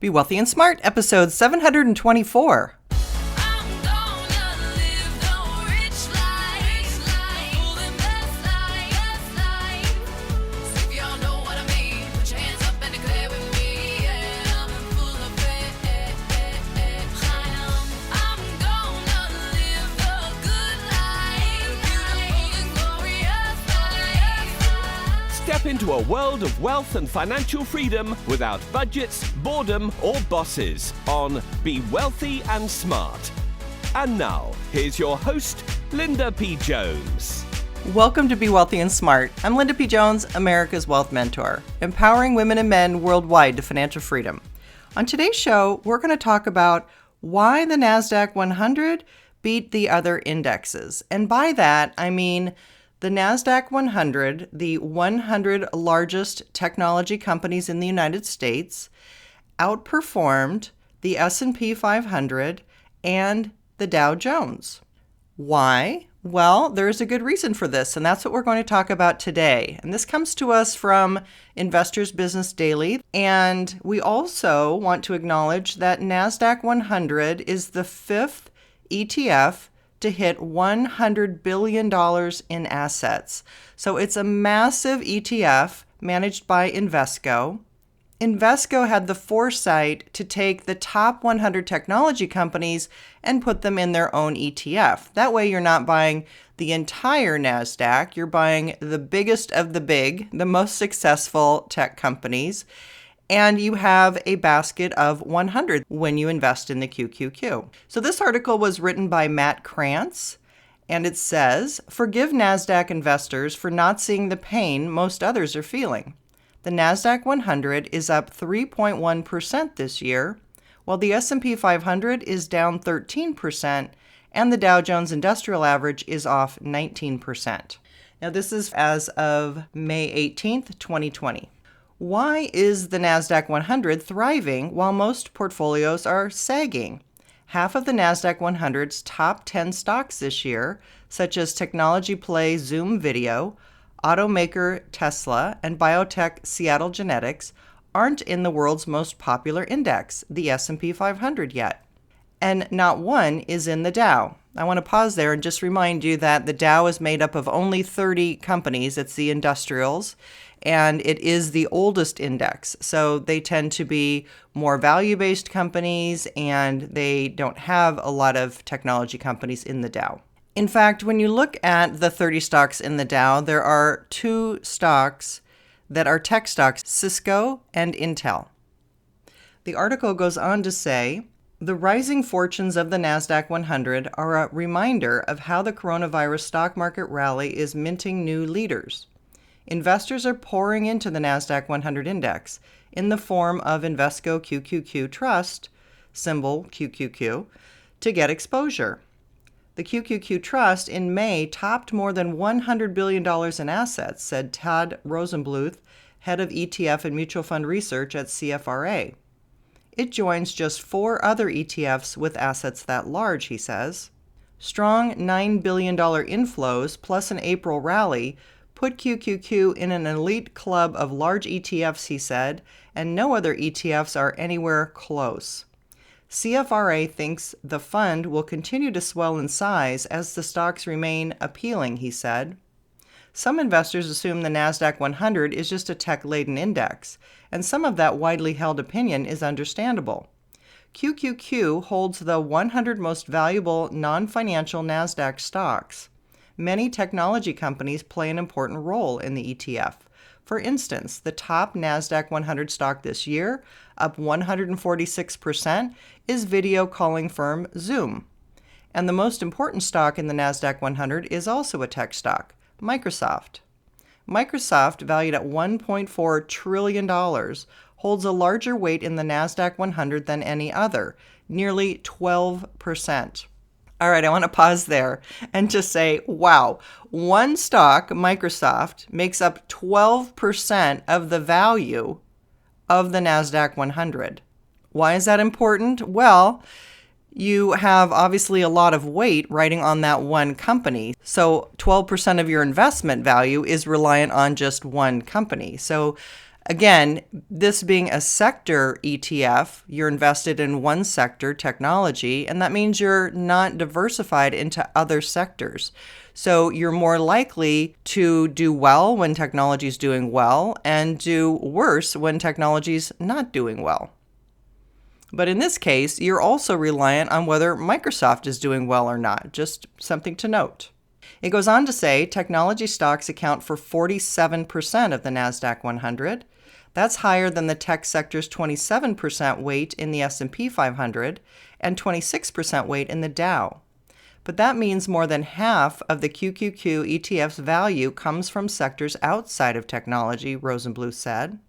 Be Wealthy and Smart, episode 724. Step into a world of wealth and financial freedom without budgets, boredom, or bosses on Be Wealthy and Smart. And now, here's your host, Linda P. Jones. Welcome to Be Wealthy and Smart. I'm Linda P. Jones, America's Wealth Mentor, empowering women and men worldwide to financial freedom. On today's show, we're going to talk about why the Nasdaq 100 beat the other indexes. And by that, I mean the Nasdaq 100, the 100 largest technology companies in the United States, outperformed the S&P 500 and the Dow Jones. Why? Well, there's a good reason for this, and that's what we're going to talk about today. And this comes to us from Investors Business Daily. And we also want to acknowledge that Nasdaq 100 is the fifth ETF to hit $100 billion in assets. So it's a massive ETF managed by Invesco. Invesco had the foresight to take the top 100 technology companies and put them in their own ETF. That way you're not buying the entire NASDAQ, you're buying the biggest of the big, the most successful tech companies, and you have a basket of 100 when you invest in the QQQ. So this article was written by Matt Krantz, and it says, "Forgive NASDAQ investors for not seeing the pain most others are feeling. The NASDAQ 100 is up 3.1% this year, while the S&P 500 is down 13%, and the Dow Jones Industrial Average is off 19%. Now this is as of May 18th, 2020. Why is the Nasdaq 100 thriving while most portfolios are sagging? Half of the Nasdaq 100's top 10 stocks this year, such as technology play Zoom Video, automaker Tesla, and biotech Seattle Genetics, aren't in the world's most popular index, the S&P 500 yet. And not one is in the Dow. I want to pause there and just remind you that the Dow is made up of only 30 companies. It's the industrials, and it is the oldest index. So they tend to be more value-based companies, and they don't have a lot of technology companies in the Dow. In fact, when you look at the 30 stocks in the Dow, there are two stocks that are tech stocks, Cisco and Intel. The article goes on to say, "The rising fortunes of the Nasdaq 100 are a reminder of how the coronavirus stock market rally is minting new leaders. Investors are pouring into the Nasdaq 100 index in the form of Invesco QQQ Trust, symbol QQQ, to get exposure. The QQQ Trust in May topped more than $100 billion in assets," said Todd Rosenbluth, head of ETF and mutual fund research at CFRA. "It joins just 4 other ETFs with assets that large," he says. Strong $9 billion inflows plus an April rally put QQQ in an elite club of large ETFs, he said, and no other ETFs are anywhere close. CFRA thinks the fund will continue to swell in size as the stocks remain appealing, he said. Some investors assume the Nasdaq 100 is just a tech-laden index, and some of that widely held opinion is understandable. QQQ holds the 100 most valuable non-financial Nasdaq stocks. Many technology companies play an important role in the ETF. For instance, the top Nasdaq 100 stock this year, up 146%, is video calling firm Zoom. And the most important stock in the Nasdaq 100 is also a tech stock, Microsoft. Microsoft, valued at $1.4 trillion, holds a larger weight in the Nasdaq 100 than any other, nearly 12%. All right, I want to pause there and just say, wow, one stock, Microsoft, makes up 12% of the value of the Nasdaq 100. Why is that important? Well, you have obviously a lot of weight riding on that one company. So 12% of your investment value is reliant on just one company. So Again, this being a sector ETF, you're invested in one sector, technology, and that means you're not diversified into other sectors. So you're more likely to do well when technology is doing well and do worse when technology is not doing well. But in this case, you're also reliant on whether Microsoft is doing well or not, just something to note. It goes on to say technology stocks account for 47% of the Nasdaq 100. That's higher than the tech sector's 27% weight in the S&P 500 and 26% weight in the Dow. But that means more than half of the QQQ ETF's value comes from sectors outside of technology, Rosenbluth said.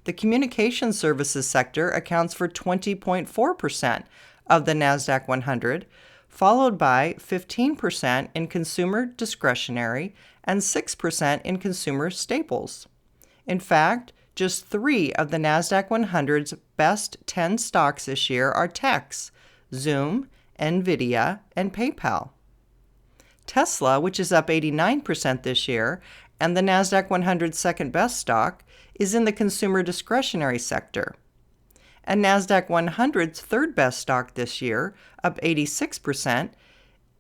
The communication services sector accounts for 20.4% of the Nasdaq 100, followed by 15% in consumer discretionary and 6% in consumer staples. In fact, just 3 of the Nasdaq 100's best 10 stocks this year are techs: Zoom, NVIDIA, and PayPal. Tesla, which is up 89% this year, and the Nasdaq 100's second best stock, is in the consumer discretionary sector. And Nasdaq 100's third best stock this year, up 86%,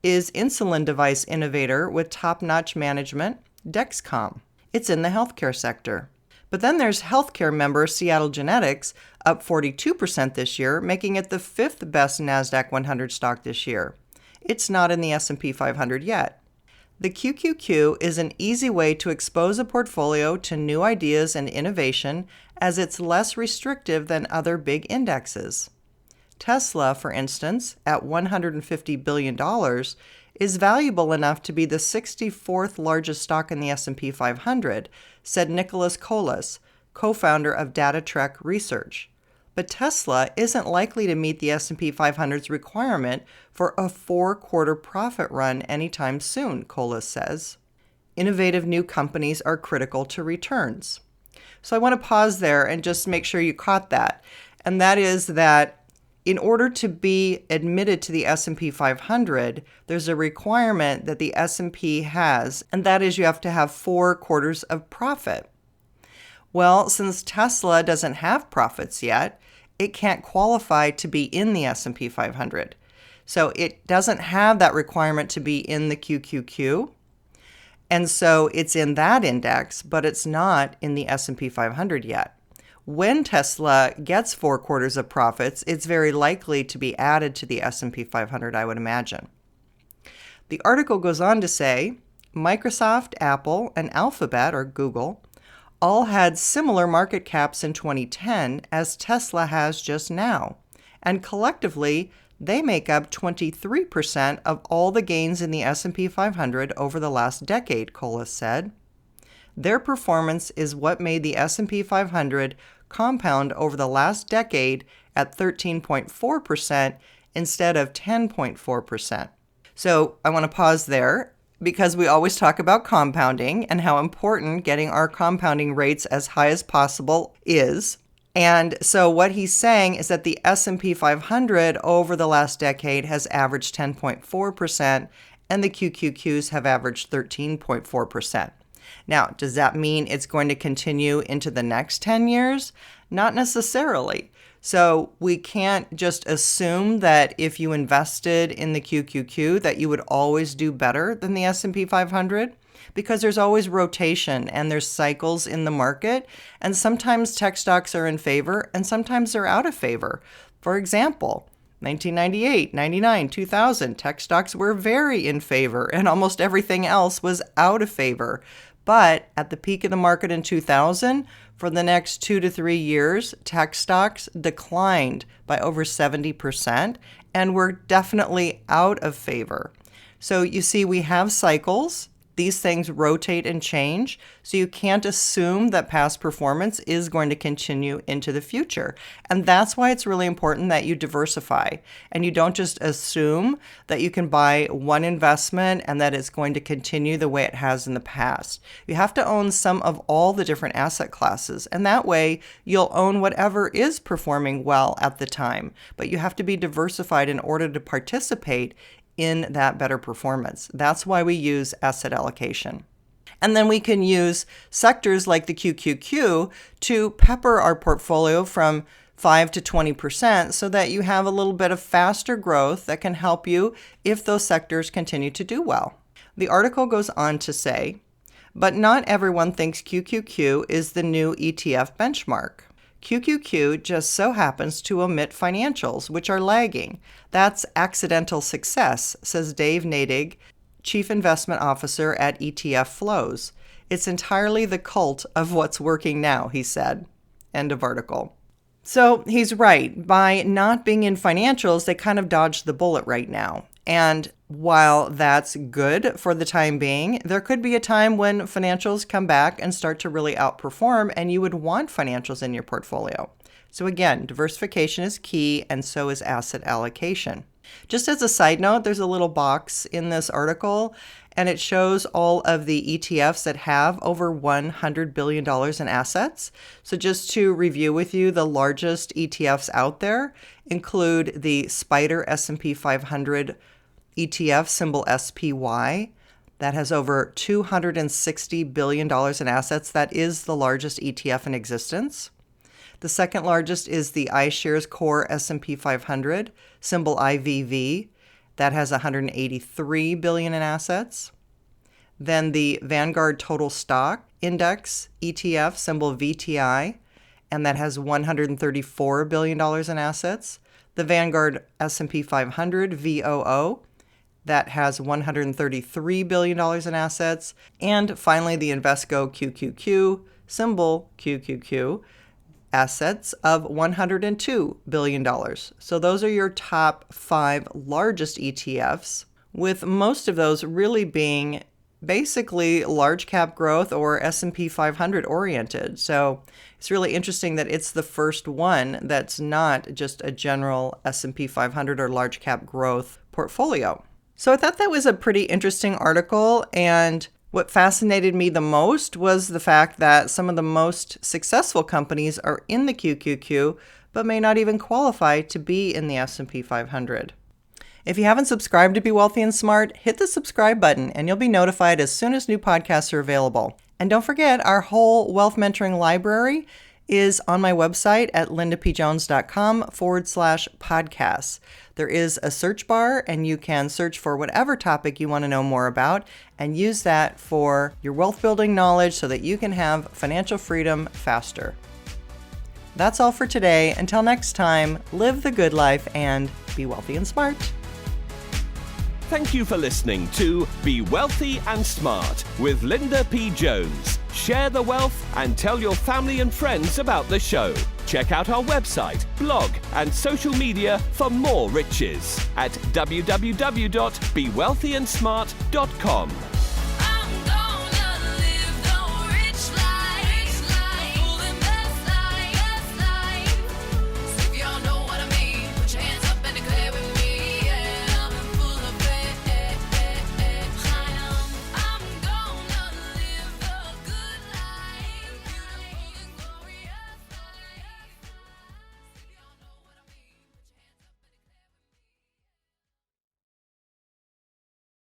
is insulin device innovator with top-notch management, Dexcom. It's in the healthcare sector. But then there's healthcare member Seattle Genetics, up 42% this year, making it the 5th best Nasdaq 100 stock this year. It's not in the S&P 500 yet. The QQQ is an easy way to expose a portfolio to new ideas and innovation, as it's less restrictive than other big indexes. Tesla, for instance, at $150 billion, is valuable enough to be the 64th largest stock in the S&P 500, said Nicholas Colas, co-founder of DataTrek Research. But Tesla isn't likely to meet the S&P 500's requirement for a 4-quarter profit run anytime soon, Colas says. Innovative new companies are critical to returns. So I want to pause there and just make sure you caught that. And that is that in order to be admitted to the S&P 500, there's a requirement that the S&P has, and that is you have to have 4 quarters of profit. Well, since Tesla doesn't have profits yet, it can't qualify to be in the S&P 500. So it doesn't have that requirement to be in the QQQ. And so it's in that index, but it's not in the S&P 500 yet. When Tesla gets 4 quarters of profits, it's very likely to be added to the S&P 500, I would imagine. The article goes on to say, Microsoft, Apple, and Alphabet, or Google, all had similar market caps in 2010 as Tesla has just now, and collectively, they make up 23% of all the gains in the S&P 500 over the last decade, Colas said. Their performance is what made the S&P 500 compound over the last decade at 13.4% instead of 10.4%. So I want to pause there because we always talk about compounding and how important getting our compounding rates as high as possible is. And so what he's saying is that the S&P 500 over the last decade has averaged 10.4% and the QQQs have averaged 13.4%. Now, does that mean it's going to continue into the next 10 years? Not necessarily. So we can't just assume that if you invested in the QQQ that you would always do better than the S&P 500, because there's always rotation and there's cycles in the market, and sometimes tech stocks are in favor and sometimes they're out of favor. For example, 1998, 99, 2000, tech stocks were very in favor and almost everything else was out of favor. But at the peak of the market in 2000, for the next 2 to 3 years, tech stocks declined by over 70% and were definitely out of favor. So you see, we have cycles. These things rotate and change, so you can't assume that past performance is going to continue into the future. And that's why it's really important that you diversify and you don't just assume that you can buy one investment and that it's going to continue the way it has in the past. You have to own some of all the different asset classes, and that way you'll own whatever is performing well at the time. But you have to be diversified in order to participate in that better performance. That's why we use asset allocation. And then we can use sectors like the QQQ to pepper our portfolio from 5 to 20% so that you have a little bit of faster growth that can help you if those sectors continue to do well. The article goes on to say, but not everyone thinks QQQ is the new ETF benchmark. QQQ just so happens to omit financials, which are lagging. That's accidental success, says Dave Nadig, Chief Investment Officer at ETF Flows. It's entirely the cult of what's working now, he said. End of article. So he's right. By not being in financials, they kind of dodged the bullet right now. And while that's good for the time being, there could be a time when financials come back and start to really outperform, and you would want financials in your portfolio. So again, diversification is key, and so is asset allocation. Just as a side note, there's a little box in this article, and it shows all of the ETFs that have over $100 billion in assets. So just to review with you, the largest ETFs out there include the Spider S&P 500 ETF, symbol SPY. That has over $260 billion in assets. That is the largest ETF in existence. The second largest is the iShares Core S&P 500, symbol IVV. That has $183 billion in assets. Then the Vanguard Total Stock Index ETF, symbol VTI, and that has $134 billion in assets. The Vanguard S&P 500 VOO, that has $133 billion in assets. And finally, the Invesco QQQ, symbol QQQ, assets of $102 billion. So those are your top 5 largest ETFs, with most of those really being basically large cap growth or S&P 500 oriented. So it's really interesting that it's the first one that's not just a general S&P 500 or large cap growth portfolio. So I thought that was a pretty interesting article, and what fascinated me the most was the fact that some of the most successful companies are in the QQQ, but may not even qualify to be in the S&P 500. If you haven't subscribed to Be Wealthy and Smart, hit the subscribe button and you'll be notified as soon as new podcasts are available. And don't forget, our whole wealth mentoring library is on my website at lindapjones.com/podcasts. There is a search bar, and you can search for whatever topic you want to know more about and use that for your wealth building knowledge so that you can have financial freedom faster. That's all for today. Until next time, live the good life and be wealthy and smart. Thank you for listening to Be Wealthy and Smart with Linda P. Jones. Share the wealth and tell your family and friends about the show. Check out our website, blog, and social media for more riches at www.bewealthyandsmart.com.